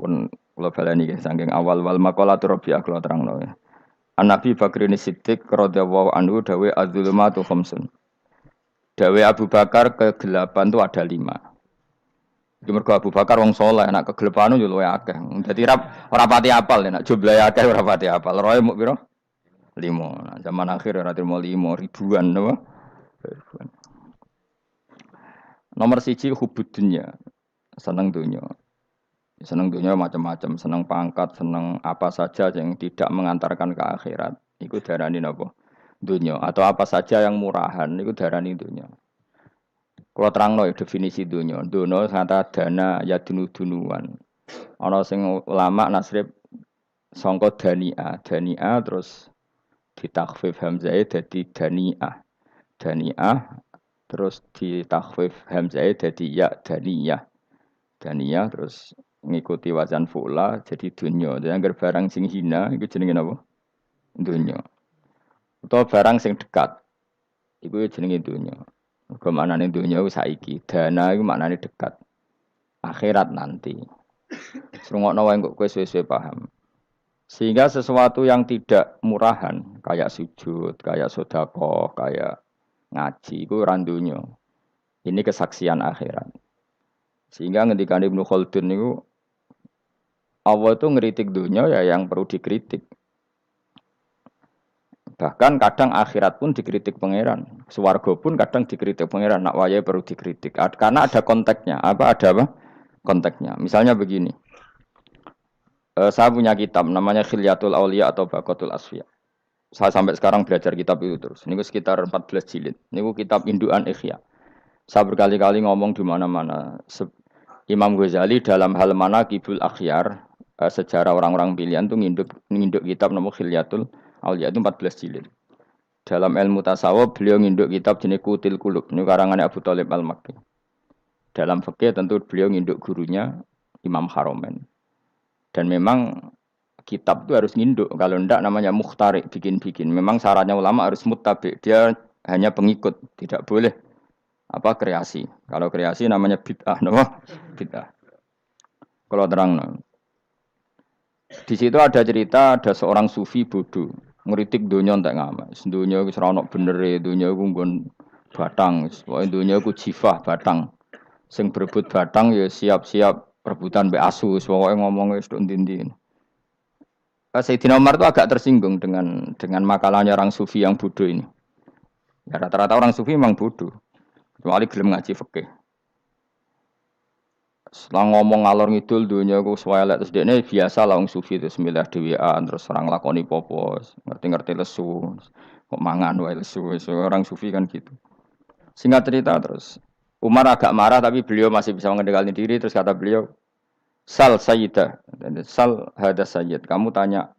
Pun kula baleni nggih saking awal wal maqalatu rabi'ah kula terangno ya. An Nabi Bakrin Siddiq radhiyallahu anhu dawe adzulumatu khamsun. Dawe Abu Bakar kegelapan itu ada 5. Iki mergo Abu Bakar wong saleh, nek kegelapan yo luwih akeh. Dadi ora pati apal nek jumlahe akeh ora pati apal. Roe muk pira? 5. Nah, zaman akhir ora trimo 5 ribuan napa? Ribuan. Nomor siji hubud dunya, seneng dunya. Seneng dunya macam-macam, seneng pangkat, seneng apa saja yang tidak mengantarkan ke akhirat. Iku darani napa? Dunya atau apa saja yang murahan iku darani dunya. Kalau terangno definisi dunya, dunya kata dana ya dunu-dunuan. Ana sing ulama nasrib sangka dania, dania terus ditakhfif hamzah dadi daniah. Daniah terus ditakhfif hamzah dadi ya daniyah. Daniyah terus ngikuti wazan fu'la jadi dunya. Jadi anggar barang sing hina iku jenenge napa? Dunya. Utawa barang sing dekat iku jenenge dunya. Mergo maknane dunya iku saiki, dana iku maknane dekat. Akhirat nanti. Srungokno wae kok kowe suwe-suwe paham. Sehingga sesuatu yang tidak murahan, kayak sujud, kayak sedekah, kayak ngaji iku ora dunya. Ini kesaksian akhirat. Sehingga ngendikane Ibnu Khaldun niku Allah itu ngeritik dunia ya yang perlu dikritik. Bahkan kadang akhirat pun dikritik pangeran. Swarga pun kadang dikritik pangeran. Nak wayai perlu dikritik. Karena ada konteksnya. Ada apa? Konteksnya. Misalnya begini. Saya punya kitab namanya Khilyatul Auliya atau Baqatul Asfiya. Saya sampai sekarang belajar kitab itu terus. Ini sekitar 14 jilid. Ini kitab Induan Ikhya. Saya berkali-kali ngomong di mana-mana. Imam Ghazali dalam hal mana Kibul Akhyar, sejarah orang-orang pilihan itu nginduk kitab nama Khilyatul Auliya itu 14 jilid. Dalam ilmu tasawuf beliau nginduk kitab jenis Qutil Qulub, ini karangan Abu Thalib Al-Makki. Dalam fikih tentu beliau nginduk gurunya Imam Haromen. Dan memang kitab itu harus nginduk, kalau tidak namanya mukhtarik, bikin-bikin. Memang syaratnya ulama harus muttabi, dia hanya pengikut, tidak boleh kreasi. Kalau kreasi namanya bid'ah, bid'ah. Kalau terang, di situ ada cerita ada seorang sufi bodoh ngeritik dunia entek ngamas. Dunia wis ora ono benere, dunia iku nggon batang, pokoke dunia iku jifah batang. Sing berebut batang ya siap-siap rebutan mbek asu, pokoke ngomong wis tok ndi-ndi. Sayyidina Umar itu agak tersinggung dengan makalahnya orang sufi yang bodoh ini. Ya rata-rata orang sufi memang bodoh. Kecuali gelem ngaji fikih. Setelah ngomong ngalor ngidul dunia ku swelek terus dekne biasa lah wong sufi terus milih dhewean terus orang lakoni popo, ngerti-ngerti lesu. Kok mangan wae lesu. Orang sufi kan gitu. Singkat cerita terus Umar agak marah tapi beliau masih bisa mengendalikan diri terus kata beliau, "Sal sayyidah." Sal hada sayyid. Kamu tanya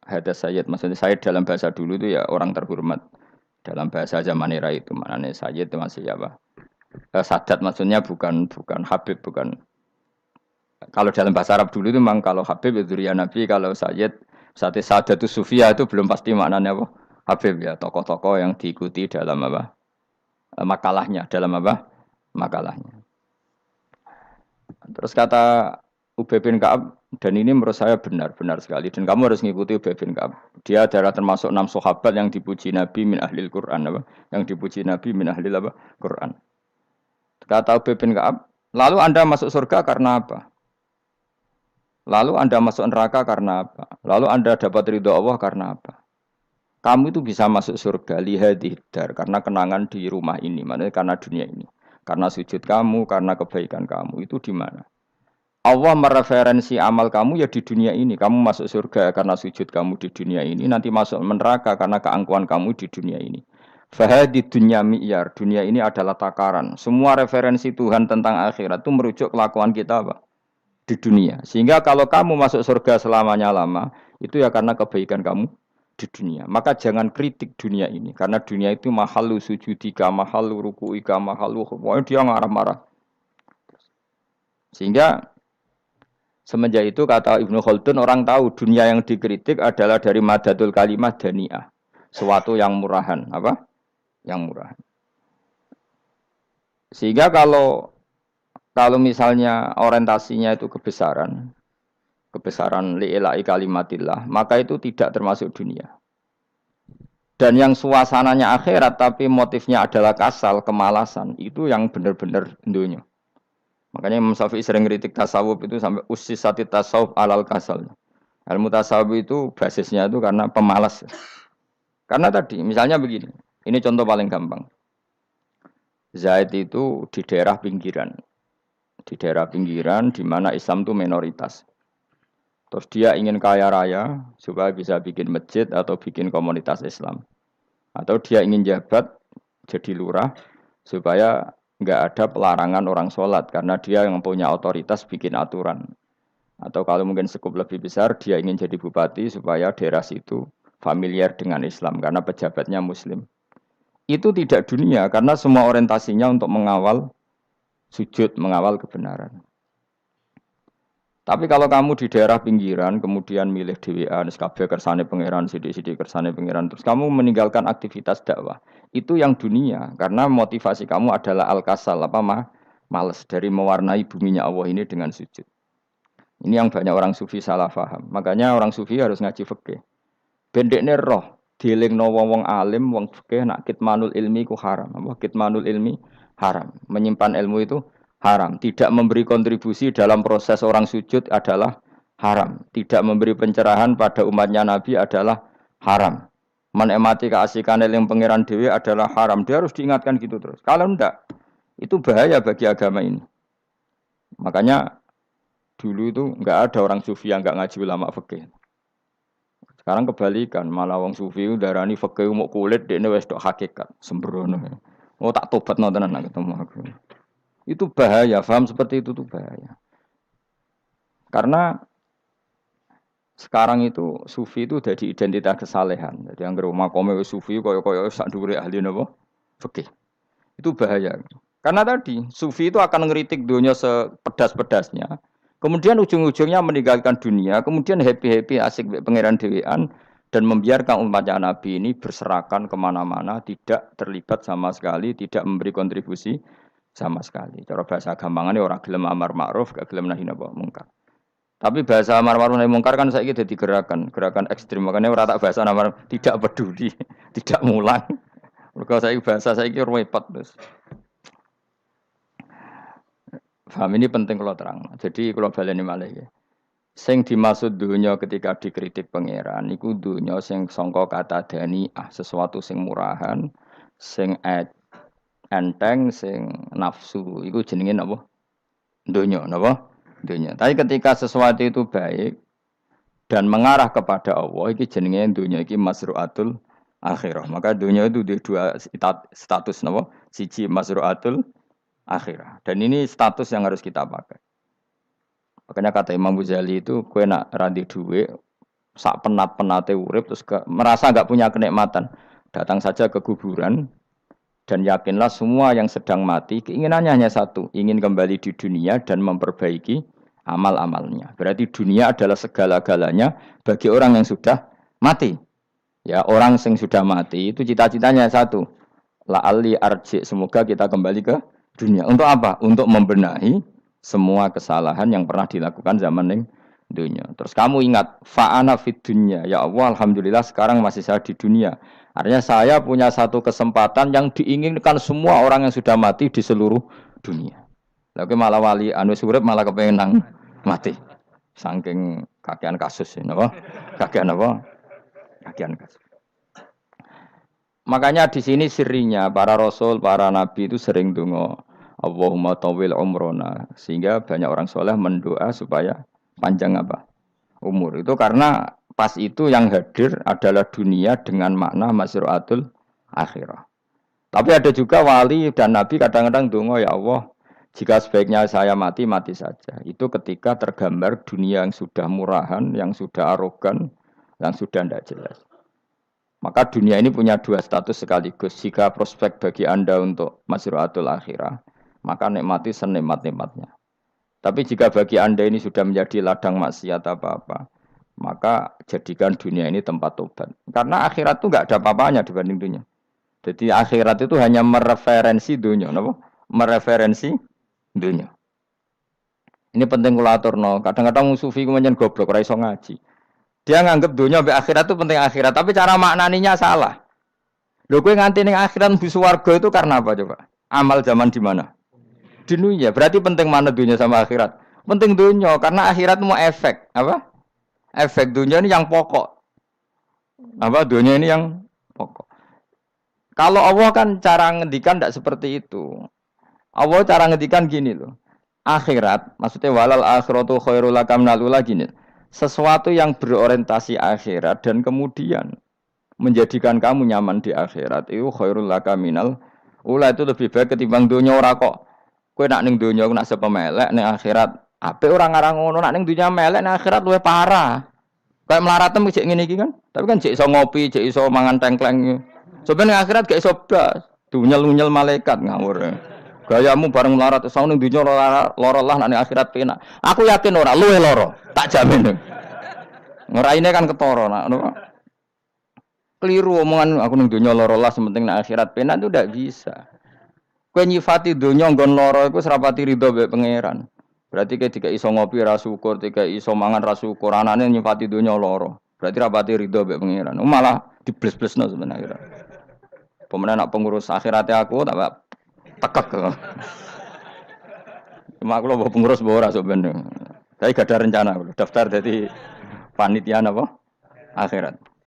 hada sayyid, maksudnya sayyid dalam bahasa dulu itu ya orang terhormat. Dalam bahasa zaman era itu maknanya sayyid itu masih apa? Sadat maksudnya bukan Habib, bukan. Kalau dalam bahasa Arab dulu itu memang kalau Habib itu ya Nabi, kalau Sayyid Sadatus Sufia itu belum pasti maknanya apa? Habib ya, tokoh-tokoh yang diikuti dalam apa? Makalahnya, dalam apa? Makalahnya. Terus kata Ubay bin Ka'ab, dan ini menurut saya benar sekali, dan kamu harus mengikuti Ubay bin Ka'ab. Dia adalah termasuk 6 sahabat yang dipuji Nabi min ahlil Quran, apa? Yang dipuji Nabi min ahlil apa? Quran. Kata Ubay bin Ka'ab, lalu Anda masuk surga karena apa? Lalu Anda masuk neraka karena apa? Lalu Anda dapat ridho Allah karena apa? Kamu itu bisa masuk surga lihadidar karena kenangan di rumah ini, maksudnya karena dunia ini. Karena sujud kamu, karena kebaikan kamu, itu di mana? Allah mereferensi amal kamu ya di dunia ini. Kamu masuk surga karena sujud kamu di dunia ini, nanti masuk neraka karena keangkuhan kamu di dunia ini. Fahadi dunya mi'yar, dunia ini adalah takaran. Semua referensi Tuhan tentang akhirat itu merujuk kelakuan kita apa? Di dunia. Sehingga kalau kamu masuk surga selamanya lama, itu ya karena kebaikan kamu di dunia. Maka jangan kritik dunia ini. Karena dunia itu mahalu sujudika, mahalu ruku'ika, mahalu pokoknya dia ngarah-marah. Sehingga semenjak itu kata Ibnu Khaldun, orang tahu dunia yang dikritik adalah dari madatul kalimah dani'ah. Suatu yang murahan. Apa? Yang murahan. Sehingga kalau misalnya orientasinya itu kebesaran, kebesaran li'ilai kalimatillah, maka itu tidak termasuk dunia. Dan yang suasananya akhirat tapi motifnya adalah kasal, kemalasan, itu yang benar-benar dunia. Makanya Imam Syafi'i sering kritik tasawuf itu sampai usisati tasawuf alal kasal. Ilmu tasawuf itu basisnya itu karena pemalas. Karena tadi, misalnya begini, ini contoh paling gampang. Zaid itu di daerah pinggiran. Di daerah pinggiran di mana Islam itu minoritas. Terus dia ingin kaya raya supaya bisa bikin masjid atau bikin komunitas Islam. Atau dia ingin jabat jadi lurah supaya nggak ada pelarangan orang sholat karena dia yang punya otoritas bikin aturan. Atau kalau mungkin skup lebih besar dia ingin jadi bupati supaya daerah situ familiar dengan Islam karena pejabatnya Muslim. Itu tidak dunia karena semua orientasinya untuk mengawal sujud, mengawal kebenaran. Tapi kalau kamu di daerah pinggiran, kemudian milih DWA, kabeh kersane pangeran, sidik-sidik kersane pangeran, terus kamu meninggalkan aktivitas dakwah, itu yang dunia, karena motivasi kamu adalah al-kasal, males dari mewarnai buminya Allah ini dengan sujud. Ini yang banyak orang sufi salah paham. Makanya orang sufi harus ngaji fikih. Bendekne roh, dielingno wong alim, wong fikih nak kitmanul ilmi ku haram. Kitmanul ilmi haram. Menyimpan ilmu itu haram. Tidak memberi kontribusi dalam proses orang sujud adalah haram. Tidak memberi pencerahan pada umatnya Nabi adalah haram. Menikmati keasikan yang pangeran dewi adalah haram. Dia harus diingatkan gitu terus. Kalau enggak, itu bahaya bagi agama ini. Makanya dulu itu enggak ada orang sufi yang enggak ngaji ulama fikih. Sekarang kebalikan, malah wong sufi darani fikih mau kulit dekne wis tok hakikat, sembrono. Oh tak tobatno tenan nek ketemu aku. Itu bahaya, paham seperti itu tuh bahaya. Karena sekarang itu sufi itu jadi identitas kesalehan. Jadi yang makome sufi koyo-koyo sak dhuwure ahli napa? Fikih. Itu bahaya. Karena tadi sufi itu akan ngeritik dunia sepedas-pedasnya. Kemudian ujung-ujungnya meninggalkan dunia, kemudian happy-happy asik pangeran dewean dan membiarkan umatnya Nabi ini berserakan kemana-mana, tidak terlibat sama sekali, tidak memberi kontribusi sama sekali. Cara bahasa gampangannya orang gelem amar ma'ruf, gak gelem nahi mungkar. Tapi bahasa amar ma'ruf nahi mungkar kan saiki dadi gerakan ekstrem. Makanya ora tak bahasa amar tidak peduli, tidak mulang. Mergo saiki bahasa saiki repot terus. Paham ini penting kalau terang. Jadi kalau baleni malih ya. Sing dimaksud dunya ketika dikritik pangeran iku dunya sing sangka kata dani'ah, sesuatu sing murahan, sing enteng, sing nafsu. Iku jenenge napa? Dunya, napa? Dunya. Tapi ketika sesuatu itu baik dan mengarah kepada Allah, iki jenenge dunya iki masru'atul akhirah. Maka dunya itu di dua status napa? Siji masru'atul akhirah. Dan ini status yang harus kita pakai. Makanya kata Imam Ghazali itu, kue nak randi duwe, sak penat-penate urip, terus merasa nggak punya kenikmatan. Datang saja ke kuburan, dan yakinlah semua yang sedang mati, keinginannya hanya satu, ingin kembali di dunia dan memperbaiki amal-amalnya. Berarti dunia adalah segala-galanya bagi orang yang sudah mati. Ya, orang yang sudah mati itu cita-citanya satu, la'alli arji, semoga kita kembali ke dunia. Untuk apa? Untuk membenahi semua kesalahan yang pernah dilakukan zaman ning dunia. Terus kamu ingat, fa'ana fid dunya. Ya Allah, alhamdulillah sekarang masih saya di dunia. Artinya saya punya satu kesempatan yang diinginkan semua orang yang sudah mati di seluruh dunia. Lalu malah wali anu urip malah kepengen nang mati. Saking kakean kasus ini, apa? Kakean apa? Kakean kasus. Makanya di sini sirinya para rasul, para nabi itu sering donga Allahumma tawil umrona, sehingga banyak orang soleh mendoa supaya panjang apa? Umur. Itu karena pas itu yang hadir adalah dunia dengan makna masru'atul akhirah. Tapi ada juga wali dan nabi kadang-kadang donga, ya Allah, jika sebaiknya saya mati, mati saja. Itu ketika tergambar dunia yang sudah murahan, yang sudah arogan, yang sudah tidak jelas. Maka dunia ini punya dua status sekaligus. Jika prospek bagi Anda untuk masru'atul akhirah, maka nikmati senikmat-nikmatnya. Tapi jika bagi Anda ini sudah menjadi ladang maksiat apa-apa, maka jadikan dunia ini tempat tobat. Karena akhirat itu enggak ada apa-apanya dibanding dunia. Jadi akhirat itu hanya mereferensi dunia, mereferensi dunia. Ini penting kula aturno. Kadang-kadang wong sufi ku menyen goblok ora iso ngaji. Dia nganggep dunia mbek akhirat itu penting akhirat, tapi cara maknaninya salah. Lho kowe nganti ning akhirat mlebu swarga itu karena apa coba? Amal zaman di mana? Di dunia. Berarti penting mana dunia sama akhirat? Penting dunia karena akhirat mau efek, apa? Efek dunia ini yang pokok. Apa dunia ini yang pokok. Kalau Allah kan cara ngendikan tidak seperti itu. Allah cara ngendikan gini loh. Akhirat, maksudnya walal akhiratu khairul laka minal ula gini. Sesuatu yang berorientasi akhirat dan kemudian menjadikan kamu nyaman di akhirat itu khairul laka minal ula, itu lebih baik ketimbang dunia. Ora kok kowe nak ning dunia nak sepemelek ning akhirat apik ora ngarang ngono, nak ning dunia melek ning akhirat luwih parah. Kayak melaratem cek ngene iki kan. Tapi kan cek iso ngopi, cek iso mangan tengkleng. Sebenarnya akhirat gak iso blas. Dunyel-unyel malaikat ngawur. Gayamu bareng melarat iso ning dunya lara lah nek akhirat penak. Aku yakin ora luwih lara, tak jamin. Ngeraine kan ketara nak ngono. Keliru omongan aku ning dunya lara lah sementing nek akhirat penak itu ndak bisa. Kowe nyifati dunya nggon lara iku serapati ridho mbek pangeran. Berarti ketika iso ngopi ra syukur, ketika iso mangan ra syukur, anane nyifati dunya lara. Berarti rapati ridho mbek pangeran. Malah dibles-blesno sebenarnya. Pemenang nak pengurus akhirate aku tak tekek. Cuma aku lho pengurus ora sebenarnya. Tapi gak ada rencana daftar jadi panitia apa? Akhirat.